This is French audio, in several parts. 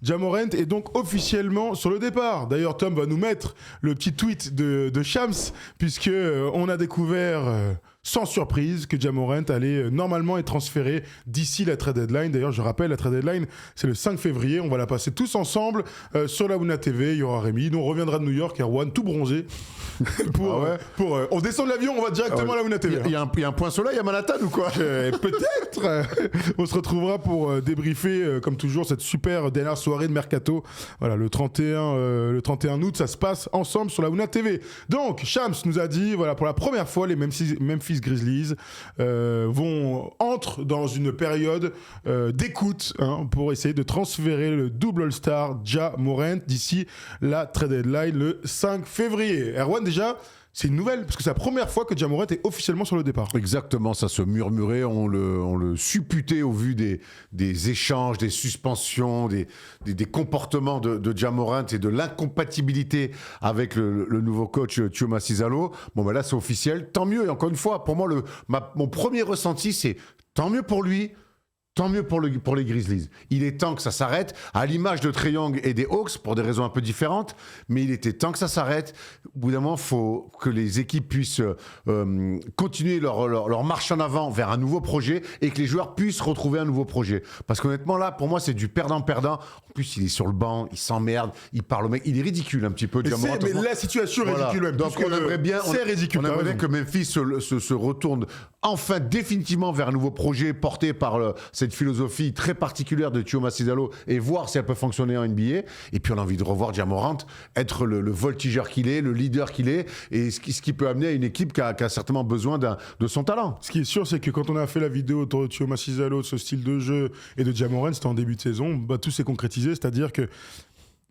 Ja Morant est donc officiellement sur le départ. D'ailleurs, Tom va nous mettre le petit tweet de Shams, puisque on a découvert sans surprise que Ja Morant allait normalement être transféré d'ici la trade deadline. D'ailleurs, je rappelle, la trade deadline, c'est le 5 février. On va la passer tous ensemble sur la Wuna TV. Il y aura Rémi. Nous, on reviendra de New York, Erwan, tout bronzé. On descend de l'avion, on va directement à la Wuna TV. Il y a un point soleil à Manhattan ou quoi? Peut-être. On se retrouvera pour débriefer, comme toujours, cette super dernière soirée de Mercato. Voilà, le 31 août, ça se passe ensemble sur la Wuna TV. Donc, Shams nous a dit, voilà, pour la première fois, les Memphis Grizzlies entrent dans une période d'écoute pour essayer de transférer le double All-Star Ja Morant d'ici la trade deadline le 5 février. Erwan, déjà, c'est une nouvelle, parce que c'est la première fois que Ja Morant est officiellement sur le départ. Exactement, ça se murmurait, on le supputait au vu des échanges, des suspensions, des comportements de Ja Morant et de l'incompatibilité avec le nouveau coach Thio Masizalo. Bon, ben là, c'est officiel, tant mieux. Et encore une fois, pour moi, mon premier ressenti, c'est tant mieux pour lui. Tant mieux pour les Grizzlies. Il est temps que ça s'arrête, à l'image de Trae Young et des Hawks, pour des raisons un peu différentes, mais il était temps que ça s'arrête. Au bout d'un moment, il faut que les équipes puissent continuer leur marche en avant vers un nouveau projet et que les joueurs puissent retrouver un nouveau projet. Parce qu'honnêtement, là, pour moi, c'est du perdant-perdant. En plus, il est sur le banc, il s'emmerde, il parle au mec. Il est ridicule un petit peu, Ja Morant. Mais la situation est ridicule même. Donc on aimerait bien, c'est ridicule. On aimerait bien que Memphis se retourne enfin définitivement vers un nouveau projet porté par cette philosophie très particulière de Thio Masizalo et voir si elle peut fonctionner en NBA. Et puis on a envie de revoir Ja Morant être le voltigeur qu'il est, le leader qu'il est, et ce qui peut amener à une équipe qui a certainement besoin de son talent. Ce qui est sûr, c'est que quand on a fait la vidéo autour de Thio Masizalo, de ce style de jeu et de Ja Morant, c'était en début de saison, tout s'est concrétisé, c'est-à-dire que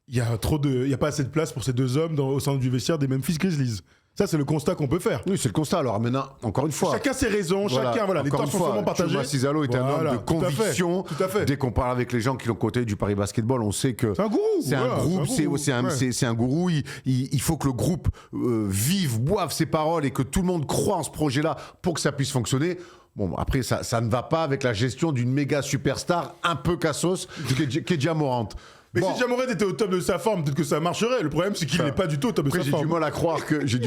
il y a pas assez de place pour ces deux hommes au sein du vestiaire des Memphis Grizzlies. Ça, c'est le constat qu'on peut faire. Oui, c'est le constat. Alors maintenant, encore une fois... Chacun ses raisons, les torts sont sûrement partagés. Thio Masizalo est un homme de conviction. Tout à fait. Dès qu'on parle avec les gens qui l'ont côté du Paris Basketball, on sait que... C'est un gourou. C'est un gourou. Il faut que le groupe vive, boive ses paroles et que tout le monde croit en ce projet-là pour que ça puisse fonctionner. Bon, après, ça ne va pas avec la gestion d'une méga superstar un peu cassos qu'est Ja Morant. Mais si Ja Morant était au top de sa forme, peut-être que ça marcherait. Le problème, c'est qu'il n'est pas du tout au top de sa forme. J'ai du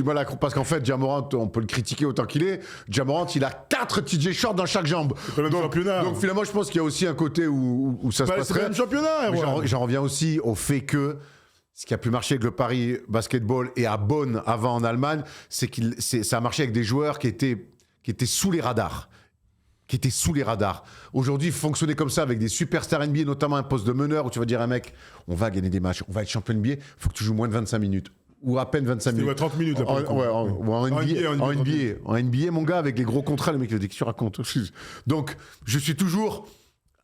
mal à croire parce qu'en fait, Ja Morant, on peut le critiquer autant qu'il est. Ja Morant, il a 4 TJ Shorts dans chaque jambe. Donc finalement, je pense qu'il y a aussi un côté où ça se passerait. C'est le même championnat. J'en reviens aussi au fait que ce qui a pu marcher avec le Paris Basketball et à Bonn avant en Allemagne, c'est ça a marché avec des joueurs qui étaient sous les radars. Aujourd'hui, fonctionner comme ça avec des superstars NBA, notamment un poste de meneur où tu vas dire à un mec, on va gagner des matchs, on va être champion NBA, il faut que tu joues moins de 25 minutes. Ou à peine 25 minutes. 30 minutes. En NBA, mon gars, avec les gros contrats, le mec, il dit, qu'est-ce que tu racontes? Donc, je suis toujours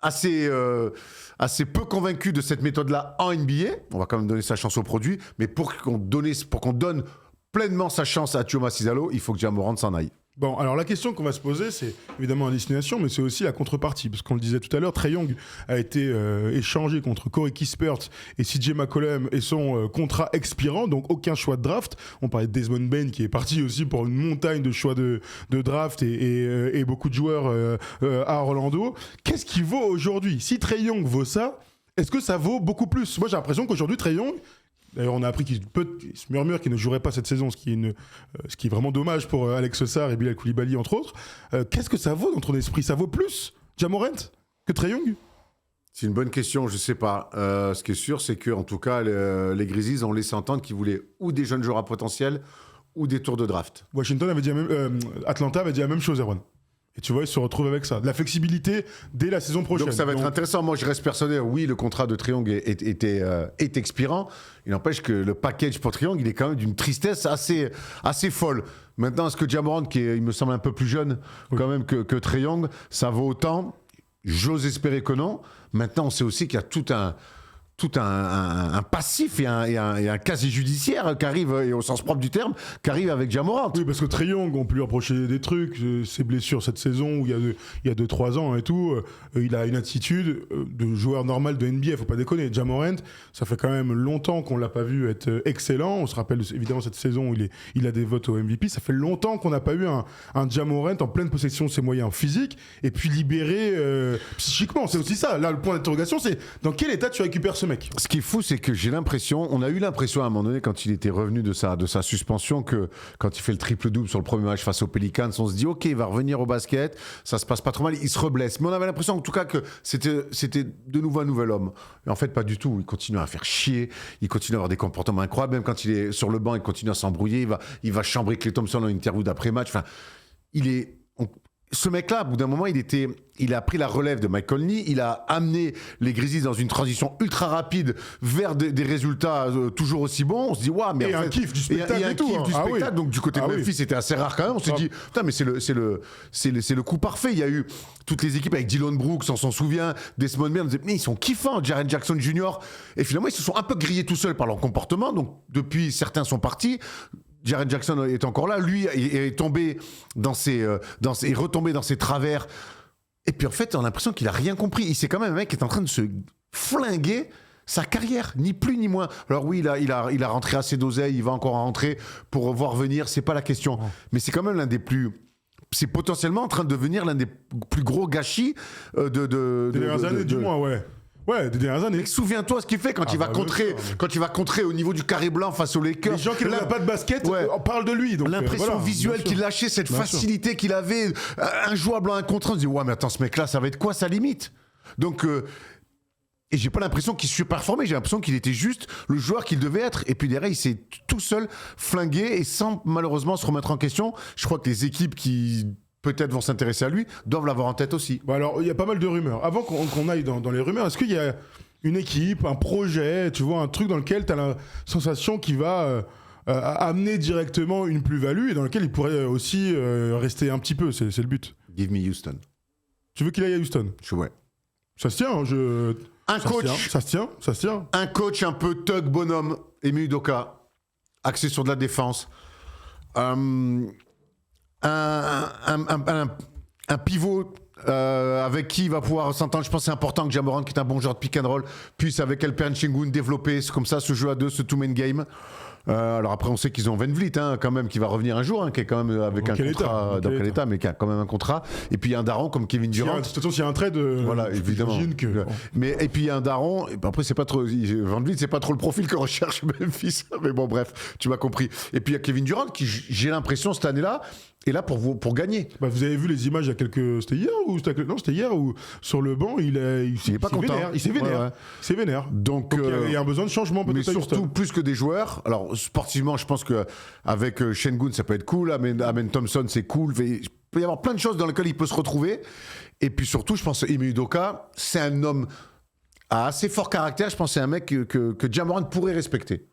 assez peu convaincu de cette méthode-là en NBA. On va quand même donner sa chance au produit, mais pour qu'on donne pleinement sa chance à Thio Masizalo, il faut que Ja Morant s'en aille. Bon, alors la question qu'on va se poser, c'est évidemment la destination, mais c'est aussi la contrepartie. Parce qu'on le disait tout à l'heure, Trae Young a été échangé contre Corey Kispert et CJ McCollum et son contrat expirant, donc aucun choix de draft. On parlait de Desmond Bane qui est parti aussi pour une montagne de choix de draft et beaucoup de joueurs à Orlando. Qu'est-ce qui vaut aujourd'hui? Si Trae Young vaut ça, est-ce que ça vaut beaucoup plus? Moi, j'ai l'impression qu'aujourd'hui, Trae Young... D'ailleurs, on a appris qu'il se murmure qu'il ne jouerait pas cette saison, ce qui est vraiment dommage pour Alex Sarr et Bilal Coulibaly, entre autres. Qu'est-ce que ça vaut dans ton esprit? Ça vaut plus Ja Morant que Trae Young? C'est une bonne question, je ne sais pas. Ce qui est sûr, c'est qu'en tout cas, les Grizzlies ont laissé entendre qu'ils voulaient ou des jeunes joueurs à potentiel ou des tours de draft. Atlanta avait dit la même chose, Erwan. Et tu vois, ils se retrouvent avec ça. De la flexibilité dès la saison prochaine. Donc ça va être intéressant. Moi, je reste persuadé, oui, le contrat de Trae Young est expirant. Il n'empêche que le package pour Trae Young, il est quand même d'une tristesse assez folle. Maintenant, est-ce que Ja Morant, il me semble un peu plus jeune quand même que Trae Young, ça vaut autant? J'ose espérer que non. Maintenant, on sait aussi qu'il y a tout un passif et un casier judiciaire qui arrive, et au sens propre du terme, qui arrive avec Ja Morant. Oui, parce que Trae Young, on peut lui reprocher des trucs, ses blessures cette saison, où il y a 2-3 ans et tout, il a une attitude de joueur normal de NBA, faut pas déconner. Ja Morant, ça fait quand même longtemps qu'on l'a pas vu être excellent. On se rappelle évidemment cette saison où il a des votes au MVP. Ça fait longtemps qu'on n'a pas eu un Ja Morant en pleine possession de ses moyens physiques et puis libéré psychiquement. C'est aussi ça. Là, le point d'interrogation, c'est dans quel état tu récupères ce mec? mec. Ce qui est fou, c'est que on a eu l'impression à un moment donné, quand il était revenu de sa suspension, que quand il fait le triple-double sur le premier match face aux Pelicans, on se dit, ok, il va revenir au basket, ça se passe pas trop mal, il se reblesse. Mais on avait l'impression, en tout cas, que c'était de nouveau un nouvel homme. Et en fait, pas du tout. Il continue à faire chier, il continue à avoir des comportements incroyables. Même quand il est sur le banc, il continue à s'embrouiller, il va chambrer Klay Thompson dans une interview d'après-match. Enfin, ce mec-là, au bout d'un moment, il a pris la relève de Mike Conley, il a amené les Grizzlies dans une transition ultra rapide vers des résultats toujours aussi bons. On se dit, waouh, mais et un kiff du spectacle. Donc du côté de Memphis, c'était assez rare quand même. On s'est dit, putain, mais c'est le coup parfait. Il y a eu toutes les équipes avec Dillon Brooks, on s'en souvient, Desmond Bain, on disait, mais ils sont kiffants, Jaren Jackson Jr. Et finalement, ils se sont un peu grillés tout seuls par leur comportement. Donc depuis, certains sont partis. Jaren Jackson est encore là, lui est tombé est retombé dans ses travers. Et puis en fait, on a l'impression qu'il a rien compris. C'est quand même un mec qui est en train de se flinguer sa carrière, ni plus ni moins. Alors oui, il a rentré assez d'oseille, il va encore en rentrer pour voir venir, c'est pas la question. Mais c'est quand même c'est potentiellement en train de devenir l'un des plus gros gâchis des dernières années, du moins, ouais. Ouais, des dernières années. Souviens-toi ce qu'il fait quand il va contrer au niveau du carré blanc face aux Lakers. Les gens qui n'ont pas de basket parlent de lui. L'impression visuelle qu'il lâchait, cette facilité qu'il avait, injouable en un contre un, on se dit ouais, mais attends, ce mec-là, ça va être quoi sa limite? Donc, et j'ai pas l'impression qu'il surperformait, j'ai l'impression qu'il était juste le joueur qu'il devait être. Et puis derrière, il s'est tout seul flingué et sans malheureusement se remettre en question. Je crois que les équipes qui peut-être vont s'intéresser à lui, doivent l'avoir en tête aussi. Bon alors, il y a pas mal de rumeurs. Avant qu'on aille dans les rumeurs, est-ce qu'il y a une équipe, un projet, tu vois, un truc dans lequel tu as la sensation qu'il va amener directement une plus-value et dans lequel il pourrait aussi rester un petit peu, c'est le but. Give me Houston. Tu veux qu'il aille à Houston? Ouais. Ça se tient, ça se tient. Un coach un peu thug bonhomme, Ime Udoka, axé sur de la défense. Un pivot avec qui il va pouvoir s'entendre. Je pense que c'est important que Ja Morant, qui est un bon joueur de pick and roll, puisse avec Alperen Sengun développer comme ça ce jeu à deux, ce two-man game. Alors après, on sait qu'ils ont Van Vliet quand même, qui va revenir un jour, qui est quand même avec un contrat, dans quel état, mais qui a quand même un contrat. Et puis il y a un daron comme Kevin Durant. De toute façon, s'il y a un trade, voilà, évidemment. Mais et puis il y a un daron. Et après, c'est pas trop Van Vliet, c'est pas trop le profil que recherche Memphis. Mais bon, bref, tu m'as compris. Et puis il y a Kevin Durant qui, j'ai l'impression cette année-là, est là pour gagner. Bah, vous avez vu les images il y a quelques... C'était hier ou non, c'était hier où sur le banc il est pas content. Il s'est vénère. Ouais. Il s'est vénère. Donc il y a un besoin de changement peut-être. Mais surtout plus que des joueurs. Alors sportivement, je pense que avec Sengun ça peut être cool. Amen Thompson c'est cool. Il peut y avoir plein de choses dans lesquelles il peut se retrouver. Et puis surtout, je pense que Ime Udoka, c'est un homme à assez fort caractère. Je pense que c'est un mec que Ja Morant pourrait respecter.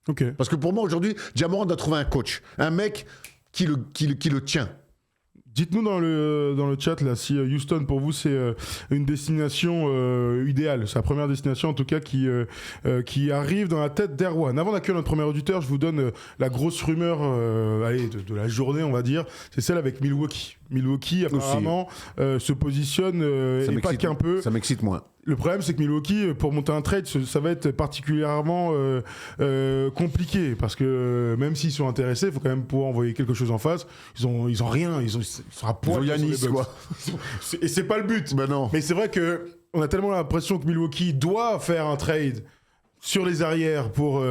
Ok. Parce que pour moi aujourd'hui, Ja Morant doit trouver un coach, un mec qui le tient. Dites-nous dans le chat là si Houston pour vous c'est une destination idéale. C'est la première destination en tout cas qui arrive dans la tête d'Erwan. Avant d'accueillir notre premier auditeur, je vous donne la grosse rumeur de la journée on va dire. C'est celle avec Milwaukee. Milwaukee apparemment se positionne et pas qu'un peu. Ça m'excite moins. Le problème, c'est que Milwaukee, pour monter un trade, ça va être particulièrement compliqué parce que même s'ils sont intéressés, il faut quand même pouvoir envoyer quelque chose en face. Ils ont rien, ils sont à poil. Yanis, quoi. Et c'est pas le but. Ben non. Mais c'est vrai que on a tellement l'impression que Milwaukee doit faire un trade sur les arrières pour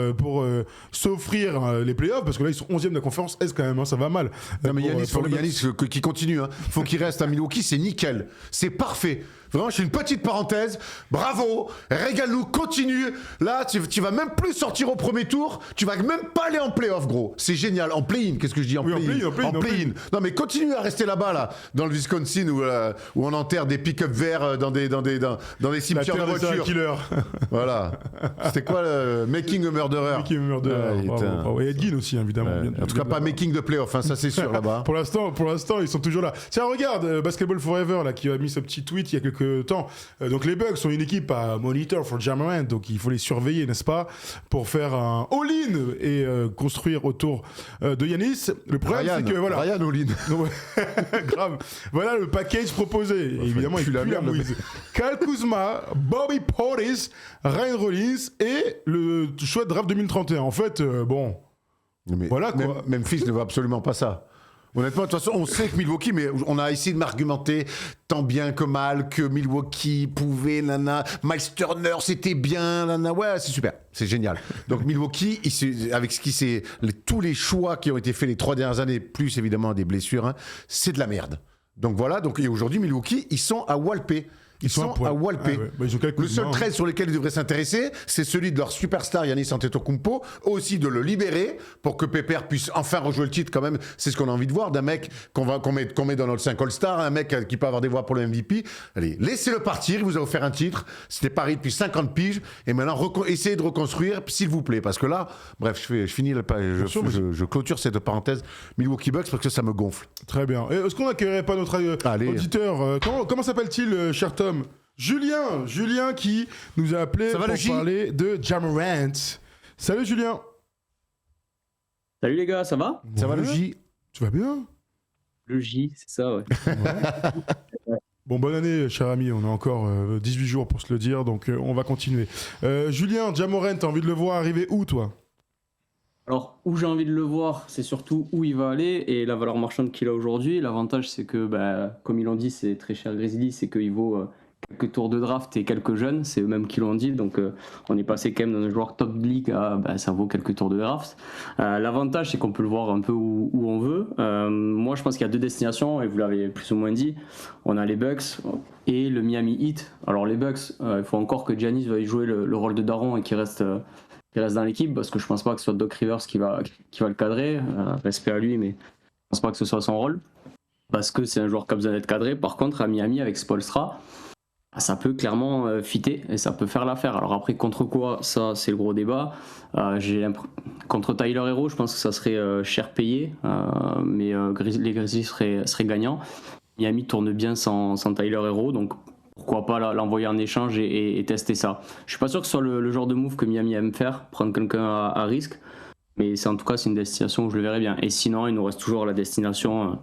s'offrir les playoffs parce que là ils sont 11e de la conférence Est quand même, ça va mal. Non mais Yanis qui continue, faut qu'il reste à Milwaukee, c'est nickel, c'est parfait. Vraiment, je fais une petite parenthèse. Bravo, régale-nous, continue. Là, tu vas même plus sortir au premier tour. Tu vas même pas aller en play-off, gros. C'est génial. En play-in, qu'est-ce que je dis en play-in. Non, mais continue à rester là-bas, là, dans le Wisconsin où on enterre des pick-up verts dans des cimetières de voitures. Voilà. C'était quoi le Making a Murderer? Making a Murderer. Bravo. Et Edgin aussi, évidemment. Ouais. En tout cas, pas Making de play-off, ça c'est sûr là-bas. Pour l'instant, ils sont toujours là. Tiens, regarde, Basketball Forever là, qui a mis ce petit tweet il y a quelques temps. Donc les Bucks sont une équipe à monitor for Ja Morant, donc il faut les surveiller, n'est-ce pas, pour faire un all-in et construire autour de Yanis. Le problème, c'est que voilà. Ryan all-in. Grave. Voilà le package proposé. Et évidemment, il pue la mouise. Kyle Kuzma, Bobby Portis, Ryan Rollins et le choix de draft 2031. En fait, bon. Mais voilà quoi. Memphis ne veut absolument pas ça. Honnêtement, de toute façon, on sait que Milwaukee, mais on a essayé de m'argumenter tant bien que mal que Milwaukee pouvait, Miles Turner, c'était bien, ouais, c'est super, c'est génial. Donc Milwaukee, avec tous les choix qui ont été faits les 3 dernières années, plus évidemment des blessures, hein, c'est de la merde. Donc voilà, et aujourd'hui, Milwaukee, ils sont à Walpé. Ils sont à Walpé. Ah ouais. Bah, le seul trade sur lequel ils devraient s'intéresser, c'est celui de leur superstar Giannis Antetokounmpo, aussi de le libérer pour que Pépère puisse enfin rejouer le titre quand même. C'est ce qu'on a envie de voir d'un mec qu'on met dans notre 5 All-Star, un mec qui peut avoir des voix pour le MVP. Allez, laissez-le partir, il vous a offert un titre. C'était Paris depuis 50 piges. Et maintenant, essayez de reconstruire, s'il vous plaît. Parce que là, bref, je clôture cette parenthèse Milwaukee Bucks parce que ça me gonfle. Très bien. Et est-ce qu'on n'accueillerait pas notre auditeur comment s'appelle-t-il, cher Tom? Julien qui nous a appelé pour parler de Ja Morant. Salut Julien. Salut les gars, ça va? Ça va le J? Tu vas bien? Le J, c'est ça, ouais. Bon, bonne année, cher ami. On a encore 18 jours pour se le dire, donc on va continuer. Julien, Ja Morant, t'as envie de le voir arriver où, toi? Alors, où j'ai envie de le voir, c'est surtout où il va aller et la valeur marchande qu'il a aujourd'hui. L'avantage, c'est que, comme ils l'ont dit, c'est très cher Grizzly, c'est qu'il vaut quelques tours de draft et quelques jeunes, c'est eux-mêmes qui l'ont dit. Donc, on est passé quand même d'un joueur top de ligue à ça vaut quelques tours de draft. L'avantage, c'est qu'on peut le voir un peu où on veut. Moi, je pense qu'il y a 2 destinations et vous l'avez plus ou moins dit. On a les Bucks et le Miami Heat. Alors, les Bucks, il faut encore que Giannis veuille jouer le rôle de daron et qu'il reste dans l'équipe parce que je pense pas que ce soit Doc Rivers qui va le cadrer. Respect à lui, mais je pense pas que ce soit son rôle parce que c'est un joueur qui a besoin d'être cadré. Par contre, à Miami avec Spoelstra, ça peut clairement fitter et ça peut faire l'affaire. Alors après, contre quoi, ça c'est le gros débat. Contre Tyler Hero, je pense que ça serait cher payé, mais les Grizzlies seraient gagnants. Miami tourne bien sans Tyler Hero, donc pourquoi pas l'envoyer en échange et tester ça. Je suis pas sûr que ce soit le genre de move que Miami aime faire, prendre quelqu'un à risque, mais c'est une destination où je le verrais bien. Et sinon, il nous reste toujours la destination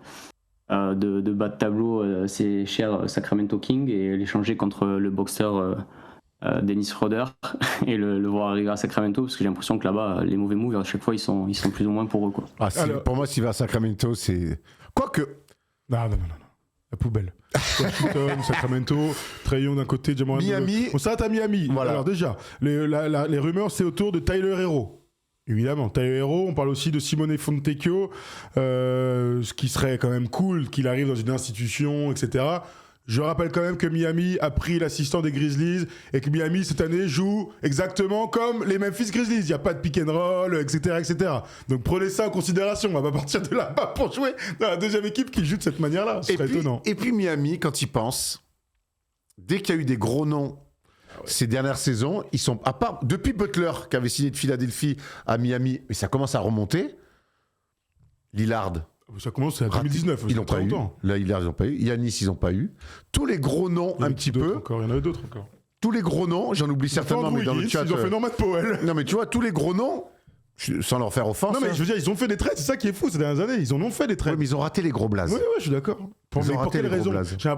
de bas de tableau, c'est cher Sacramento King, et l'échanger contre le boxeur Dennis Schroeder et le voir arriver à Sacramento, parce que j'ai l'impression que là-bas, les mauvais moves, à chaque fois, ils sont plus ou moins pour eux, quoi. Pour moi, s'il va à Sacramento, c'est... Quoique... Non. La poubelle. Washington, Sacramento, Trae Young d'un côté, Ja Morant de l'autre. Miami. On s'arrête à Miami. Voilà. Alors déjà, les rumeurs, c'est autour de Tyler Hero. Évidemment, Tyler Hero, on parle aussi de Simone Fontecchio, ce qui serait quand même cool qu'il arrive dans une institution, etc. Je rappelle quand même que Miami a pris l'assistant des Grizzlies et que Miami, cette année, joue exactement comme les Memphis Grizzlies. Il n'y a pas de pick and roll, etc., etc. Donc prenez ça en considération. On va pas partir de là pour jouer dans la deuxième équipe qui joue de cette manière-là. Ce serait étonnant. Et puis Miami, quand ils pensent, dès qu'il y a eu des gros noms ces dernières saisons, ils sont, à part depuis Butler qui avait signé de Philadelphie à Miami, mais ça commence à remonter. Lillard. Ça commence à 2019. Ils n'ont pas eu. Là, Lillard, ils n'ont pas eu. Yannis, ils n'ont pas eu. Tous les gros noms, un petit peu. Il y en avait d'autres encore. Tous les gros noms, j'en oublie certainement, mais dans le chat. Ils ont fait Norman Powell. Non, mais tu vois, tous les gros noms, sans leur faire offense. Non, mais je veux dire, ils ont fait des trades, c'est ça qui est fou ces dernières années. Ils en ont fait des trades. Ouais, mais ils ont raté les gros blazes. Oui, je suis d'accord. Pour quelle raison?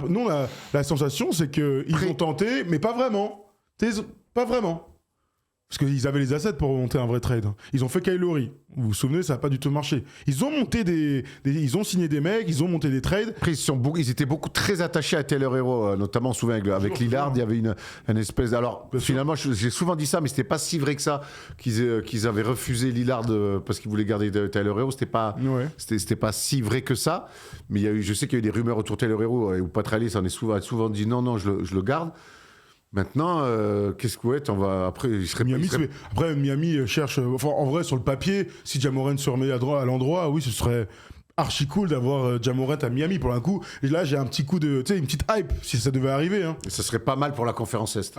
Nous, la sensation, c'est qu'ils ont tenté, mais pas vraiment. Pas vraiment. Parce qu'ils avaient les assets pour monter un vrai trade. Ils ont fait Kyle Lowry. Vous vous souvenez, ça n'a pas du tout marché. Ils ont monté ils ont signé des mecs, ils ont monté des trades. Après, ils étaient très attachés à Taylor Hero, notamment souvent avec Lillard. Il y avait une espèce. Alors, finalement, j'ai souvent dit ça, mais c'était pas si vrai que ça qu'ils avaient refusé Lillard parce qu'ils voulaient garder Taylor Hero. C'était pas si vrai que ça. Mais je sais qu'il y a eu des rumeurs autour de Taylor Hero où Pat Riley s'en est souvent dit non, je le garde. Maintenant, qu'est-ce que on va après Miami cherche. En vrai, sur le papier, si Ja Morant se remet à l'endroit, oui, ce serait archi cool d'avoir Ja Morant à Miami pour un coup. Et là, j'ai un petit coup de, une petite hype si ça devait arriver. Hein. Et ça serait pas mal pour la conférence Est.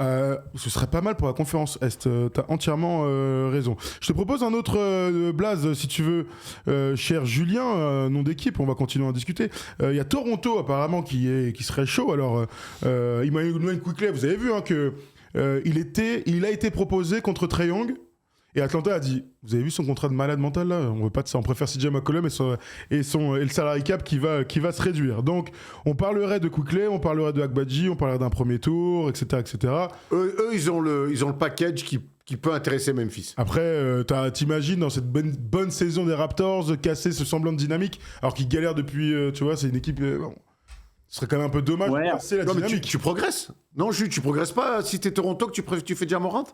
Ce serait pas mal pour la conférence Est. T'as entièrement raison. Je te propose un autre blaze, si tu veux, cher Julien, nom d'équipe. On va continuer à en discuter. Il y a Toronto apparemment qui serait chaud. Alors, Immanuel Quickley, vous avez vu hein, que il a été proposé contre Trae Young. Et Atlanta a dit, vous avez vu son contrat de malade mental là, on veut pas de ça, on préfère CJ McCollum et le salary cap qui va se réduire. Donc on parlerait de Quickley, on parlerait de Agbaji, on parlerait d'un premier tour, etc. etc. Eux, ils ont le package qui peut intéresser Memphis. Après, t'imagines dans cette bonne saison des Raptors de casser ce semblant de dynamique, alors qu'ils galèrent depuis, tu vois, c'est une équipe... bon, ce serait quand même un peu dommage de casser la dynamique. Mais tu progresses. Non, tu progresses pas si t'es Toronto que tu fais Ja Morant.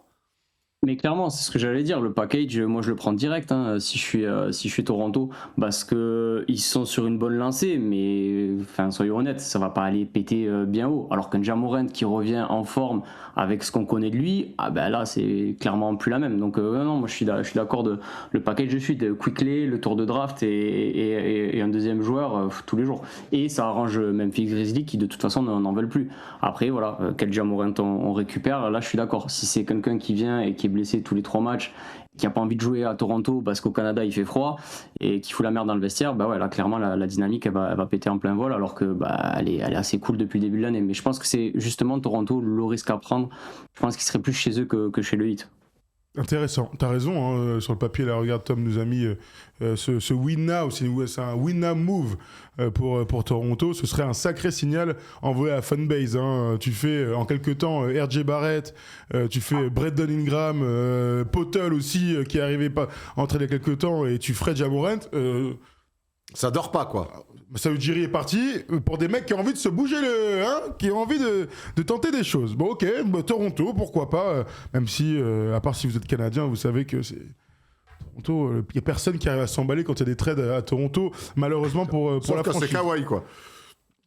Mais clairement, c'est ce que j'allais dire. Le package, moi, je le prends direct si je suis Toronto, parce que ils sont sur une bonne lancée. Mais, enfin, soyons honnêtes, ça va pas aller péter bien haut. Alors qu'un Ja Morant qui revient en forme avec ce qu'on connaît de lui, ah ben là, c'est clairement plus la même. Donc non, moi, je suis d'accord le package de suite, Quickley, le tour de draft et un deuxième joueur tous les jours. Et ça arrange Memphis Grizzlies qui de toute façon n'en veulent plus. Après, voilà, quel Ja Morant on récupère. Là, je suis d'accord. Si c'est quelqu'un qui vient et qui est blessé tous les 3 matchs, qui a pas envie de jouer à Toronto parce qu'au Canada il fait froid et qui fout la merde dans le vestiaire, bah ouais, là clairement la dynamique elle va péter en plein vol, alors que bah elle est assez cool depuis le début de l'année. Mais je pense que c'est justement Toronto le risque à prendre. Je pense qu'il serait plus chez eux que chez le Heat. Intéressant, t'as raison, hein, sur le papier, là, regarde, Tom nous a mis ce win now, c'est un win now move pour Toronto, ce serait un sacré signal envoyé à fanbase, hein. Tu fais en quelques temps RJ Barrett, tu fais Brandon Ingram, Potel aussi, qui est arrivé entre les quelques temps, et tu ferais Ja Morant, ça dort pas, quoi. Ça veut dire il est parti pour des mecs qui ont envie de se bouger qui ont envie de tenter des choses. Bon, ok, Toronto, pourquoi pas, même si, à part si vous êtes Canadien, vous savez que c'est... Toronto, il n'y a personne qui arrive à s'emballer quand il y a des trades à Toronto, malheureusement pour la quand franchise. c'est Kawhi, quoi.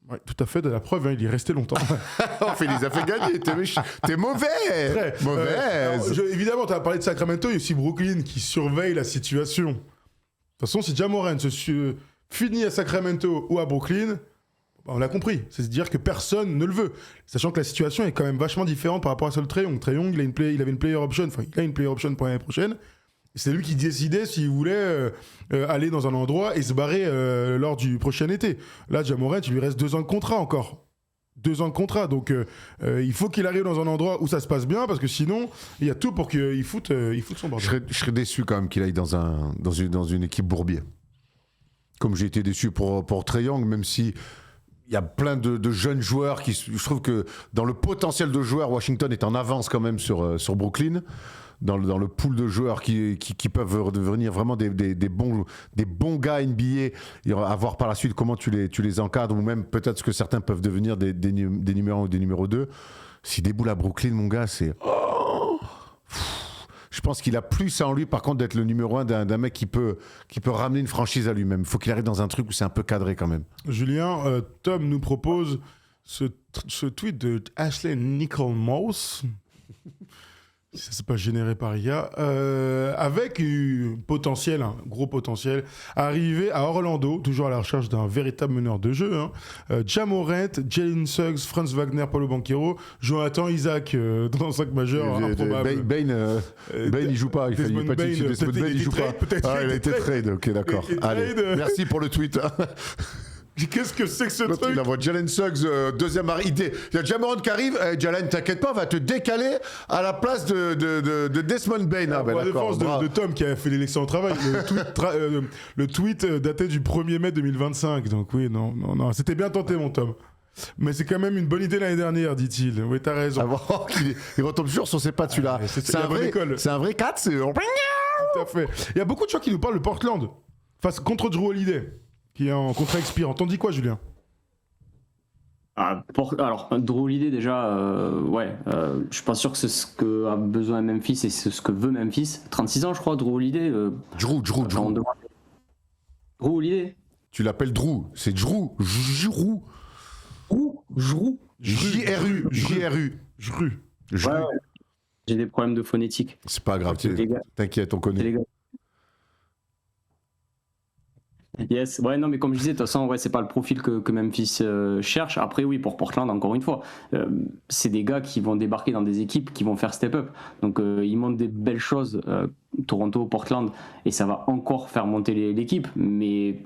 Ouais, tout à fait, de la preuve, il y resté longtemps. Il les a fait gagner, t'es mauvais. Mauvaise. Évidemment, tu as parlé de Sacramento, il y a aussi Brooklyn qui surveille la situation. De toute façon, si Ja Morant finit à Sacramento ou à Brooklyn, on l'a compris, c'est-à-dire que personne ne le veut. Sachant que la situation est quand même vachement différente par rapport à celle de Trae Young. Trae Young, il avait une player option, il a une player option pour l'année prochaine. C'est lui qui décidait s'il voulait aller dans un endroit et se barrer lors du prochain été. Là, Ja Morant, il lui reste 2 ans de contrat encore. 2 ans de contrat, donc il faut qu'il arrive dans un endroit où ça se passe bien, parce que sinon, il y a tout pour qu'il foute son bordel. Je serais déçu quand même qu'il aille dans une équipe Bourbier. Comme j'ai été déçu pour Trae Young, même si il y a plein de jeunes joueurs je trouve que dans le potentiel de joueurs, Washington est en avance quand même sur Brooklyn. Dans le pool de joueurs qui peuvent devenir vraiment des bons gars NBA, et à voir par la suite comment tu les encadres, ou même peut-être ce que certains peuvent devenir des numéros 1 ou des numéros 2. Si déboule à Brooklyn, mon gars, c'est... Je pense qu'il a plus ça en lui, par contre, d'être le numéro 1 d'un mec qui peut ramener une franchise à lui-même. Il faut qu'il arrive dans un truc où c'est un peu cadré quand même. Julien, Tom nous propose ce tweet de Ashley Nickel-Mouse. Ça c'est pas généré par IA, avec un gros potentiel, arrivé à Orlando, toujours à la recherche d'un véritable meneur de jeu. Ja Morant, Jalen Suggs, Franz Wagner, Paulo Banchero, Jonathan Isaac dans 5 majeurs, improbable. Bane, il joue pas, il pas titulaire. Desmond Bane, il joue pas. Il a été trade, ok, d'accord. Allez, merci pour le tweet. Qu'est-ce que c'est que ce truc? Il envoie Jalen Suggs, deuxième idée. Il y a Ja Morant qui arrive. Jalen, t'inquiète pas, on va te décaler à la place de Desmond Bane. Pour la défense de Tom qui a fait l'excellent travail. Le tweet datait du 1er mai 2025. Donc oui, non, c'était bien tenté, mon Tom. Mais c'est quand même une bonne idée l'année dernière, dit-il. Oui, t'as raison. Il retombe toujours sur ses pattes, celui-là. C'est un vrai 4. Tout à fait. Il y a beaucoup de gens qui nous parlent de Portland contre Drew Holiday, qui est en contrat expirant. T'en dis quoi, Julien? Alors, Drew Holiday, déjà, je suis pas sûr que c'est ce que a besoin Memphis et c'est ce que veut Memphis. 36 ans, je crois, Drew Holiday. Drew. Drew Holiday. Tu l'appelles Drew. C'est Drew. J-R-U. Ouais. J'ai des problèmes de phonétique. C'est pas grave, t'inquiète, on connaît. Yes, ouais, non, mais comme je disais, de toute façon, c'est pas le profil que Memphis cherche. Après, oui, pour Portland, encore une fois, c'est des gars qui vont débarquer dans des équipes qui vont faire step up. Donc, ils montrent des belles choses, Toronto, Portland, et ça va encore faire monter l'équipe. Mais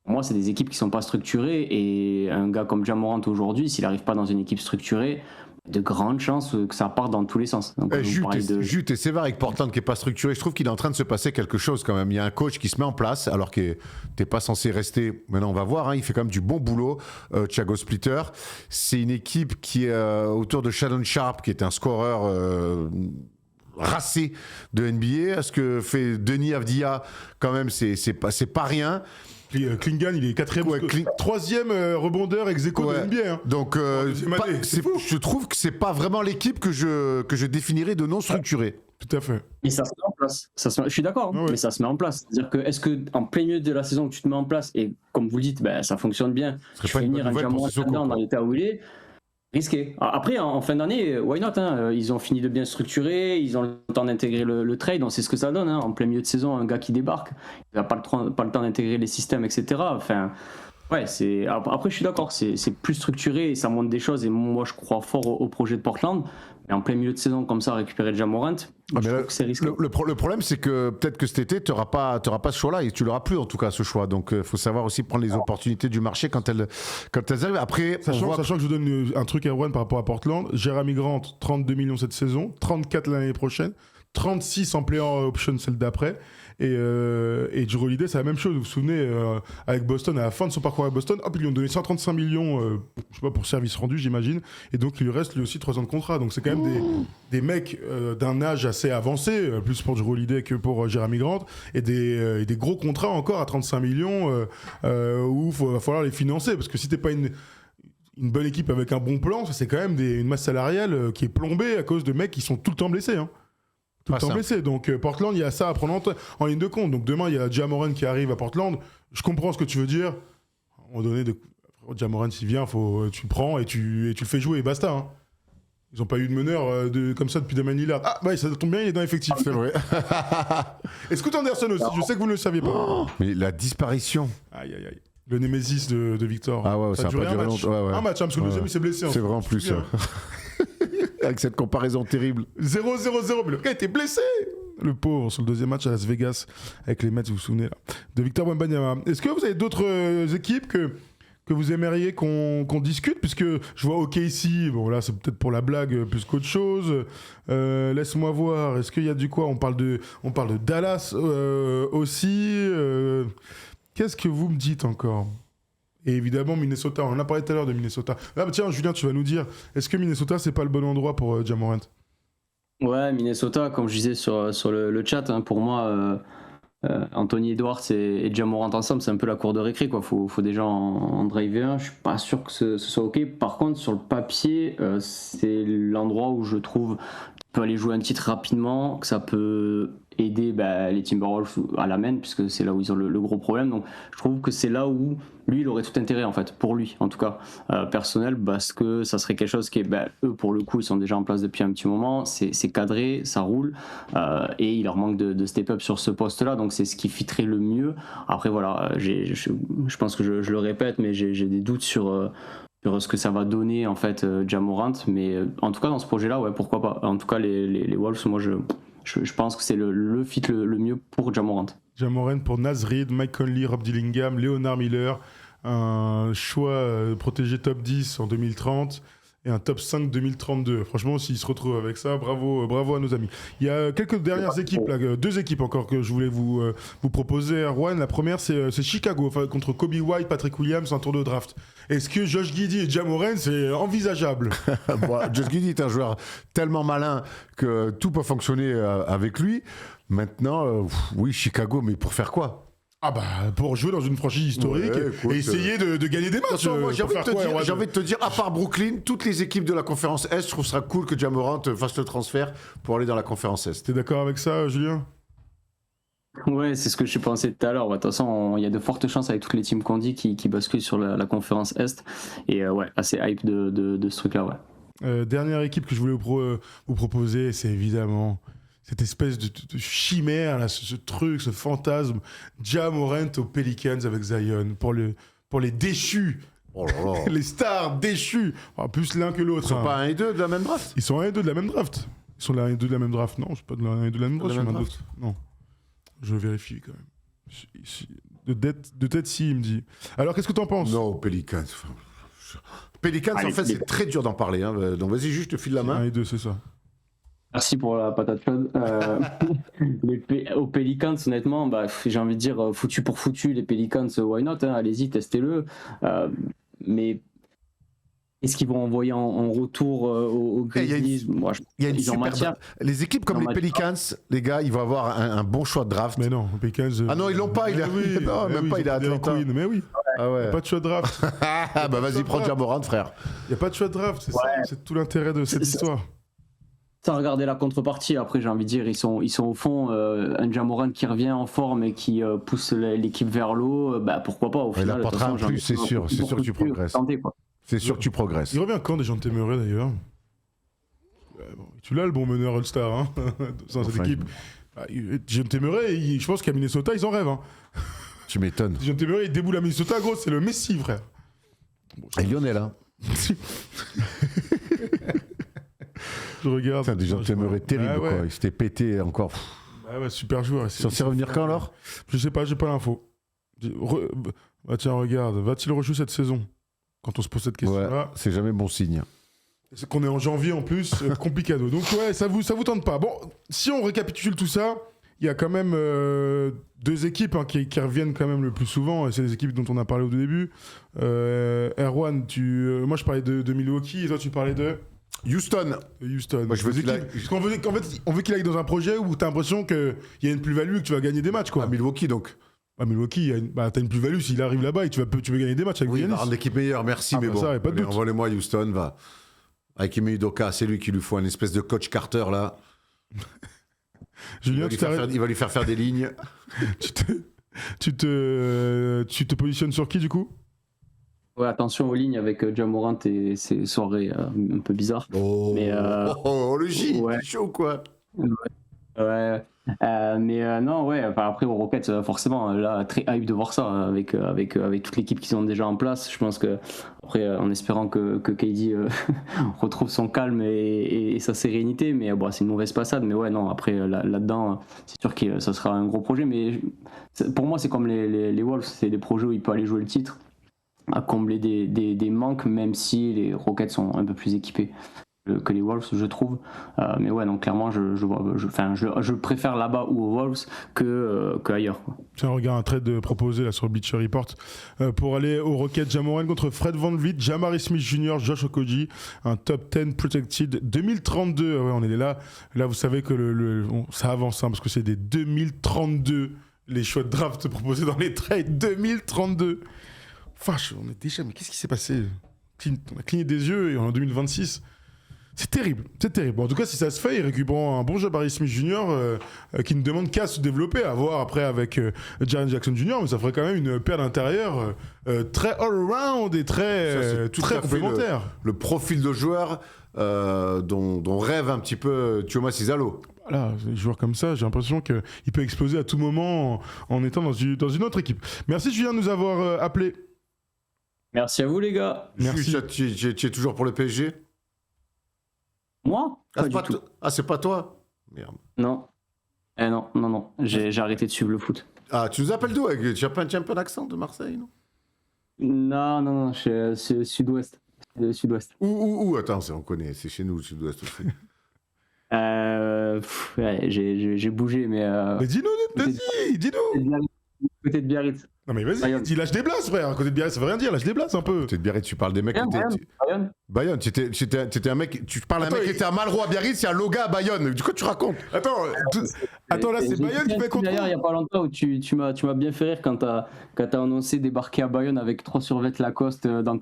pour moi, c'est des équipes qui sont pas structurées, et un gars comme Ja Morant aujourd'hui, s'il n'arrive pas dans une équipe structurée, de grandes chances que ça parte dans tous les sens. Donc, Jute et sévère avec Portland qui n'est pas structuré. Je trouve qu'il est en train de se passer quelque chose quand même. Il y a un coach qui se met en place alors que t'es pas censé rester. Maintenant, on va voir. Hein, il fait quand même du bon boulot. Thiago Splitter. C'est une équipe qui est autour de Shannon Sharp, qui est un scoreur racé de NBA. Ce que fait Denis Avdia, quand même, c'est pas rien. Klingan, il est 4e, 3e rebondeur ex aequo de NBA. Hein. Donc, je trouve que c'est pas vraiment l'équipe que je définirais de non structurée. Tout à fait. Et ça se met en place. Je suis d'accord, mais ça se met en place. C'est-à-dire que est-ce que en plein milieu de la saison que tu te mets en place et comme vous le dites, ça fonctionne bien, tu fais venir un Jamorant dans l'état où il est. Risqué. Après, en fin d'année, why not hein. Ils ont fini de bien structurer, ils ont le temps d'intégrer le trade, on sait ce que ça donne. Hein. En plein milieu de saison, un gars qui débarque, il n'a pas le temps d'intégrer les systèmes, etc. Enfin, ouais, après, je suis d'accord, c'est plus structuré et ça montre des choses. Et moi, je crois fort au projet de Portland. Mais en plein milieu de saison, comme ça, récupérer Jamorant, je trouve que c'est risqué. Le problème, c'est que peut-être que cet été, tu n'auras pas ce choix-là et tu l'auras plus, en tout cas, ce choix. Donc, il faut savoir aussi prendre les opportunités du marché quand elles arrivent. Après, sachant que je vous donne un truc à Erwan par rapport à Portland. Jeremy Grant, 32 millions cette saison, 34 l'année prochaine, 36 en player option celle d'après. Et Jrue Holiday, c'est la même chose. Vous vous souvenez, avec Boston, à la fin de son parcours avec Boston, hop, ils lui ont donné 135 millions, je sais pas, pour service rendu, j'imagine. Et donc, il lui reste lui aussi 3 ans de contrat. Donc, c'est quand même des mecs d'un âge assez avancé, plus pour Jrue Holiday que pour Jeremy Grant, et des gros contrats encore à 35 millions où il va falloir les financer. Parce que si t'es pas une bonne équipe avec un bon plan, ça, c'est quand même une masse salariale qui est plombée à cause de mecs qui sont tout le temps blessés. Hein. Tout le temps blessé. Donc Portland, il y a ça à prendre en ligne de compte. Donc demain, il y a Jamorant qui arrive à Portland. Je comprends ce que tu veux dire. À un moment donné, Jamorant, s'il vient, tu le prends et tu le fais jouer et basta. Hein. Ils n'ont pas eu de meneur comme ça depuis Damian Lillard. Ah, ouais, ça tombe bien, il est dans l'effectif. C'est vrai. Et Scoot Anderson aussi, je sais que vous ne le saviez pas. Mais la disparition. Aïe. Le némésis de Victor. Ah ouais, ça a duré un match. Un match, parce que le deuxième, il s'est blessé. C'est vrai en plus. Ça. Avec cette comparaison terrible. 0-0-0, mais le gars était blessé. Le pauvre, sur le deuxième match à Las Vegas, avec les Mets, vous vous souvenez, là, de Victor Wembanyama. Est-ce que vous avez d'autres équipes que vous aimeriez qu'on discute, puisque je vois OKC, bon là c'est peut-être pour la blague plus qu'autre chose. Laisse-moi voir, est-ce qu'il y a du quoi on parle de Dallas aussi. Qu'est-ce que vous me dites encore ? Et évidemment Minnesota, on en a parlé tout à l'heure de Minnesota. Ah bah tiens Julien, tu vas nous dire, est-ce que Minnesota c'est pas le bon endroit pour Jamorant ? Ouais, Minnesota, comme je disais sur le chat, hein, pour moi, Anthony Edwards et Jamorant ensemble, c'est un peu la cour de récré, quoi. Faut déjà en driver un. Je suis pas sûr que ce soit ok. Par contre, sur le papier, c'est l'endroit où je trouve qu'il peut aller jouer un titre rapidement, que ça peut aider les Timberwolves à la main, puisque c'est là où ils ont le gros problème. Donc je trouve que c'est là où lui il aurait tout intérêt, en fait, pour lui en tout cas personnel, parce que ça serait quelque chose qui est, eux pour le coup ils sont déjà en place depuis un petit moment, c'est cadré, ça roule, et il leur manque de step up sur ce poste là, donc c'est ce qui fitterait le mieux. Après voilà, je pense que je le répète, mais j'ai des doutes sur ce que ça va donner en fait Jamorant, mais en tout cas dans ce projet là, ouais, pourquoi pas. En tout cas les Wolves, moi je pense que c'est le fit le mieux pour Jamorant. Jamorant pour Naz Reid, Mike Conley, Rob Dillingham, Leonard Miller, un choix protégé top 10 en 2030 et un top 5 2032. Franchement, s'ils se retrouvent avec ça, bravo à nos amis. Il y a quelques dernières équipes, là, 2 équipes encore que je voulais vous proposer, Erwan. La première, c'est Chicago, contre Kobe White, Patrick Williams, un tour de draft. Est-ce que Josh Giddey et Jamorant, c'est envisageable? Josh Giddey est un joueur tellement malin que tout peut fonctionner avec lui. Maintenant, oui, Chicago, mais pour faire quoi? Ah bah pour jouer dans une franchise historique, et essayer de gagner des matchs. J'ai envie de te dire, à part Brooklyn, toutes les équipes de la conférence Est, je trouve ça cool que Jamorant fasse le transfert pour aller dans la conférence Est. T'es d'accord avec ça, Julien? Ouais, c'est ce que je pensais tout à l'heure. De toute façon, il y a de fortes chances avec toutes les teams qu'on dit qui basculent sur la conférence Est. Et ouais, assez hype de ce truc-là, ouais. Dernière équipe que je voulais vous proposer, c'est évidemment cette espèce de chimère, là, ce truc, ce fantasme, Jamorant aux Pelicans avec Zion, pour les déchus. Oh là là. Les stars déchus. En plus l'un que l'autre. Ils sont pas 1 et 2 de la même draft? Ils sont 1 et 2 de la même draft. Ils sont 1 et 2 de la même draft. Non, c'est pas de 1 et 2 de la même draft. Non. Je vérifie quand même. De tête, si, il me dit. Alors, qu'est-ce que t'en penses? Non, Pelicans. Pelicans, Ah, en fait, c'est très dur d'en parler. Hein. Donc vas-y, juste, je te file la main. 1 et 2, c'est ça. Merci pour la patate chaude. Aux Pelicans, honnêtement, j'ai envie de dire foutu pour foutu, les Pelicans, why not, hein, allez-y, testez-le. Mais est-ce qu'ils vont envoyer en retour aux Grizzlies? Moi, Il y a une ils ont super matière. Les équipes comme Ils ont les Pelicans, les gars, ils vont avoir un bon choix de draft. Mais non, Pelicans. Ah non, ils l'ont pas, il est- non, même pas, il est à Atlanta. Mais oui, Ah il n'y ouais. a pas de choix de draft. Ah bah vas-y, prends Ja Morant, frère. Il n'y a pas de choix de draft, c'est ça, c'est tout l'intérêt de cette histoire. Sans regarder la contrepartie, après j'ai envie de dire, ils sont au fond, un Ja Morant qui revient en forme et qui pousse l'équipe vers l'eau, pourquoi pas au Il final. apportera de toute façon, un plus, c'est sûr que tu progresses. Tenter, quoi. C'est sûr que tu progresses. Il revient quand des gens de Téméré d'ailleurs? Tu l'as le bon meneur All-Star hein, dans cette Enfin, équipe. Jean Téméré, je pense qu'à Minnesota, ils en rêvent. Hein. Tu m'étonnes. Jean Téméré, il déboule à Minnesota, gros, c'est le Messi, frère. Bon, Et Lionel, hein. je regarde. Putain, des gens t'aimeraient terrible, Ah ouais. quoi. Il s'était pété encore. Ah ouais, super joueur. Ils sont censés revenir quand, alors? Je sais pas, j'ai pas l'info. Tiens, regarde, va-t-il rejouer cette saison? Quand on se pose cette Ouais, question-là. c'est jamais bon signe. C'est qu'on est en janvier en plus, complicado. Donc ouais, ça vous tente pas. Bon, si on récapitule tout ça, il y a quand même deux équipes hein, qui reviennent quand même le plus souvent. Et c'est les équipes dont on a parlé au début. Erwan, moi je parlais de Milwaukee et toi tu parlais de Houston. Houston. Moi, je veux Deux qu'il équipes- aille- Parce qu'on veut, en fait, on veut qu'il aille dans un projet où t'as l'impression qu'il y a une plus-value et que tu vas gagner des matchs. Quoi. À Milwaukee, donc. Milwaukee, t'as une plus-value s'il arrive là-bas et tu veux gagner des matchs avec Oui, il Giannis. va rendre l'équipe meilleure, merci, Ah, mais bah, bon. ça, y a pas de Allez, doute. envoie-les-moi Houston, va. Avec Ime Udoka, c'est lui qui lui faut un espèce de coach Carter, là. Julien, Il va lui faire faire des lignes. tu te positionnes sur qui du coup? Ouais, attention aux lignes avec Ja Morant et ses soirées un peu bizarres. Oh, Mais, le J, ouais. c'est chaud, quoi. Ouais. Non, ouais. Après aux Rockets, forcément, là, très hype de voir ça avec toute l'équipe qui sont déjà en place. Je pense que après, en espérant que KD retrouve son calme et sa sérénité, mais bon, c'est une mauvaise passade. Mais ouais, non. Après, là-dedans, c'est sûr que ça sera un gros projet. Mais pour moi, c'est comme les Wolves, c'est des projets où il peut aller jouer le titre, à combler des manques, même si les Rockets sont un peu plus équipés que les Wolves, je trouve. Mais ouais, donc clairement, je préfère là-bas ou aux Wolves que ailleurs. Quoi. Tiens, regarde un trade proposé là sur Bleacher Report pour aller aux Rockets. Ja Morant contre Fred VanVleet, Jamari Smith Jr., Josh Okogie, un top 10 protected 2032. Ouais, on est là. Là, vous savez que ça avance hein, parce que c'est des 2032 les choix de draft proposés dans les trades 2032. Vache, on est déjà. Mais qu'est-ce qui s'est passé? On a cligné des yeux et on est en 2026. C'est terrible, c'est terrible. Bon, en tout cas, si ça se fait, il récupère un bon Jabari Smith Jr. Qui ne demande qu'à se développer, à voir après avec Jaren Jackson Jr. Mais ça ferait quand même une paire d'intérieur très all-around et très tout à fait complémentaire. Le profil de joueur dont rêve un petit peu Thioma Cisalo. Voilà, des joueurs comme ça, j'ai l'impression qu'il peut exploser à tout moment en étant dans une autre équipe. Merci Julien de nous avoir appelé. Merci à vous, les gars. Merci. Tu es toujours pour le PSG? Moi Pas du tout. C'est pas toi? Merde. Non. Non. J'ai arrêté de suivre le foot. Ah, tu nous appelles d'où? Tu as pas un peu d'accent de Marseille, non? Non, c'est sud-ouest. Sud-ouest. Où? Attends, on connaît, c'est chez nous, le sud-ouest aussi. Ouais, j'ai bougé, mais. Mais dis-nous, vas-y, dis-nous. Côté de Biarritz. Non mais vas-y, Bayonne. dis lâche des blases, frère. À côté de Biarritz, ça veut rien dire, lâche des blases un peu. Peut-être Biarritz, tu parles des mecs Bayonne. Bayonne, tu étais un mec, tu parles d'un mec qui était à Malraux à Biarritz, il y a Loga à Bayonne. Du coup, tu racontes? Attends, là c'est Bayonne qui fait contre. D'ailleurs, il n'y a pas longtemps où tu m'as bien fait rire quand t'as annoncé débarquer à Bayonne avec 3 survêtements Lacoste dans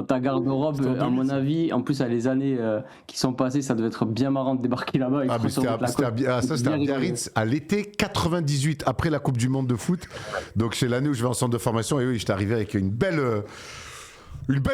ta garde-robe. C'était en À mon 2000, avis, en plus, à les années qui sont passées, ça devait être bien marrant de débarquer là-bas avec 3 survêtements Lacoste. C'était à Biarritz à l'été 98, après la Coupe du Monde de foot. Donc c'est l'année où je vais en centre de formation et oui, j'étais arrivé avec une belle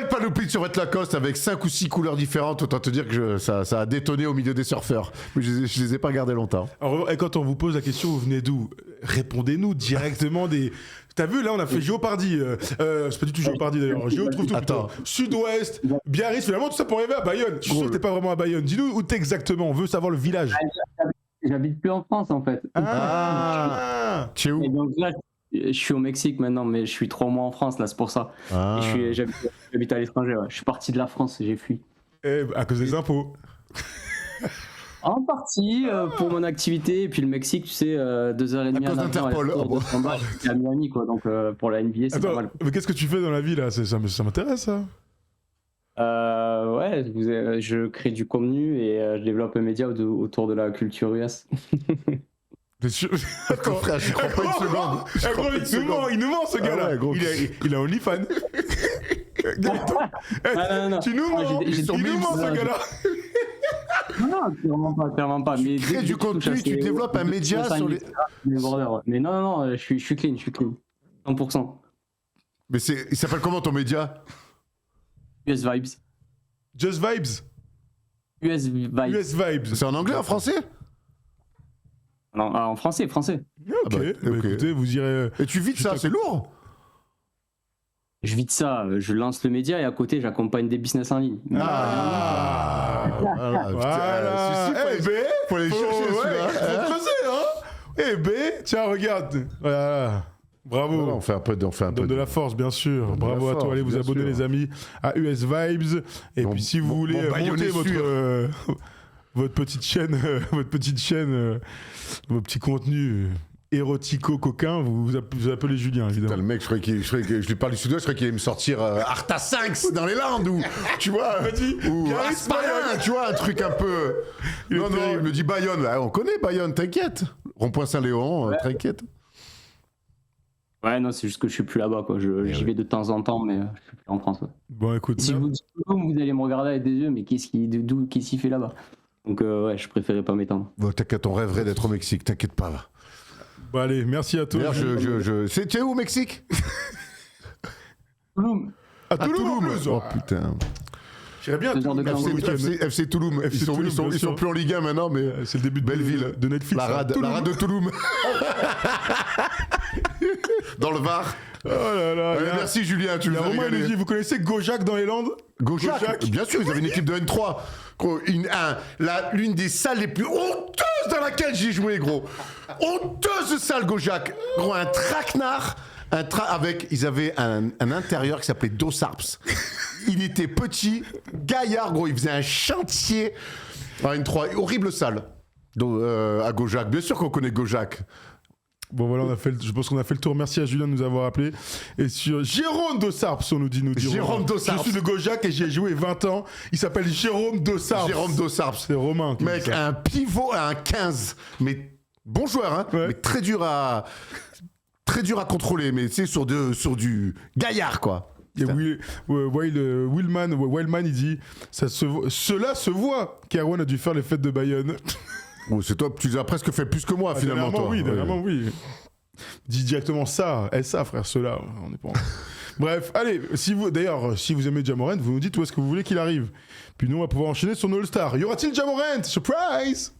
panoplie de survêtements Lacoste avec 5 ou 6 couleurs différentes. Autant te dire que ça a détonné au milieu des surfeurs. Mais je les ai pas gardés longtemps. Alors, et quand on vous pose la question, vous venez d'où? Répondez-nous directement des. T'as vu, là, on a fait Géopardy. C'est pas du tout Géopardy d'ailleurs. Géo trouve tout. Attends. Plutôt. Sud-Ouest, Biarritz, finalement, tout ça pour arriver à Bayonne. Je suis sûr que t'es pas vraiment à Bayonne. Dis-nous où t'es exactement. On veut savoir le village. J'habite plus en France, en fait. Tu es où? Et donc là, je suis au Mexique maintenant, mais je suis 3 mois en France, là, c'est pour ça. Ah. Et j'habite j'habite à l'étranger, ouais. Je suis parti de la France, j'ai fui. À cause des impôts. En partie pour mon activité, et puis le Mexique, tu sais, 2h30 À cause d'Interpol. C'est à Miami, quoi. Donc pour la NBA, c'est pas Attends, mal. mais qu'est-ce que tu fais dans la vie là? Ça m'intéresse ça. Ouais, je crée du contenu et je développe un média autour de la culture US. T'es sûr? Attends, frère, j'y crois pas une seconde. J'y crois pas une seconde. Il nous ment ce gars-là. ouais, gros. Il a OnlyFans. Non. Tu nous mens. Il nous ment ce gars-là. Non, clairement pas. Mais Tu crées du contenu, tu développes un média sur les. Mais non, je suis clean. 100%. Mais il s'appelle comment ton média? US Vibes. Just Vibes. US Vibes. US Vibes. C'est en anglais, en français? Non, en français. Ok. Ah bah, ok. Écoutez, vous irez. Et tu vis de ça, c'est lourd. Je vis de ça, je lance le média et à côté j'accompagne des business en ligne. Voilà. Eh ben, Faut aller chercher celui-là. faut creuser, hein. Eh ben, tiens, regarde. Voilà. Bravo. Voilà, on fait un peu Donne de la force, bien sûr. Donne de Bravo la à toi. force, Allez vous bien abonner, sûr. les amis, à US Vibes. Et puis, si vous voulez monter votre petite chaîne, vos petits contenus érotico-coquins, vous appelez Julien, Putain, évidemment. le mec, je lui parle du sud-ouest, je croyais qu'il allait me sortir Arta 5 dans les Landes, ou tu vois, ou Garis Asparin, tu vois, un truc un peu. Non, il me dit Bayonne. Bah, on connaît Bayonne, t'inquiète. Rond-point Saint-Léon, t'inquiète. Ouais, non, c'est juste que je suis plus là-bas, quoi. J'y vais de temps en temps, mais je suis plus en France. Ouais. Bon, écoute. Si vous allez me regarder avec des yeux, mais qu'est-ce qu'il fait là-bas? Donc, ouais, je préférais pas m'étendre. Bon, t'inquiète, on rêverait d'être au Mexique, t'inquiète pas. Va. Bon, allez, merci à toi. D'ailleurs, tu es où au Mexique? Touloum. À Touloum, en plus. Oh putain. J'irais bien à Ce genre de Touloum. FC Touloum. FC Ils Touloum, bien sont sûr. plus en Ligue 1 maintenant, mais C'est le début de belle ville. de Netflix. La rade de Touloum. Dans le Var. Oh là là. Allez, merci Julien, tu Il y nous a as Romain, il nous régalé. dit, vous connaissez Gojac dans les Landes? Gojac, bien sûr, ils avaient une équipe de N3. Gros, l'une des salles les plus honteuses dans laquelle j'ai joué, gros. Honteuse salle, Gojac. Gros, un traquenard. Ils avaient un intérieur qui s'appelait Dossarps. Il était petit, gaillard, gros. Il faisait un chantier. N3, horrible salle. À Gojac. Bien sûr qu'on connaît Gojac. Bon voilà, je pense qu'on a fait le tour. Merci à Julien de nous avoir appelé. Et sur Jérôme Dossarps, on nous dit. Jérôme Dossarps. Je suis de Gojac et j'ai joué 20 ans. Il s'appelle Jérôme Dossarps. Jérôme Dossarps. C'est Romain. qui dit Mec, ça. un pivot à un 15. Mais bon joueur, hein. Ouais. Mais très dur à contrôler. Mais tu sais, sur du gaillard, quoi. Et Wildman, il dit cela se voit qu'Erwan a dû faire les fêtes de Bayonne. Oh, c'est toi, tu les as presque fait plus que moi, finalement, toi. Dernièrement, oui. Dis directement ça, frère, cela. On est pas. Bref, allez, si vous aimez Ja Morant, vous nous dites où est-ce que vous voulez qu'il arrive. Puis nous, on va pouvoir enchaîner sur nos All-Stars. Y aura-t-il Ja Morant? Surprise!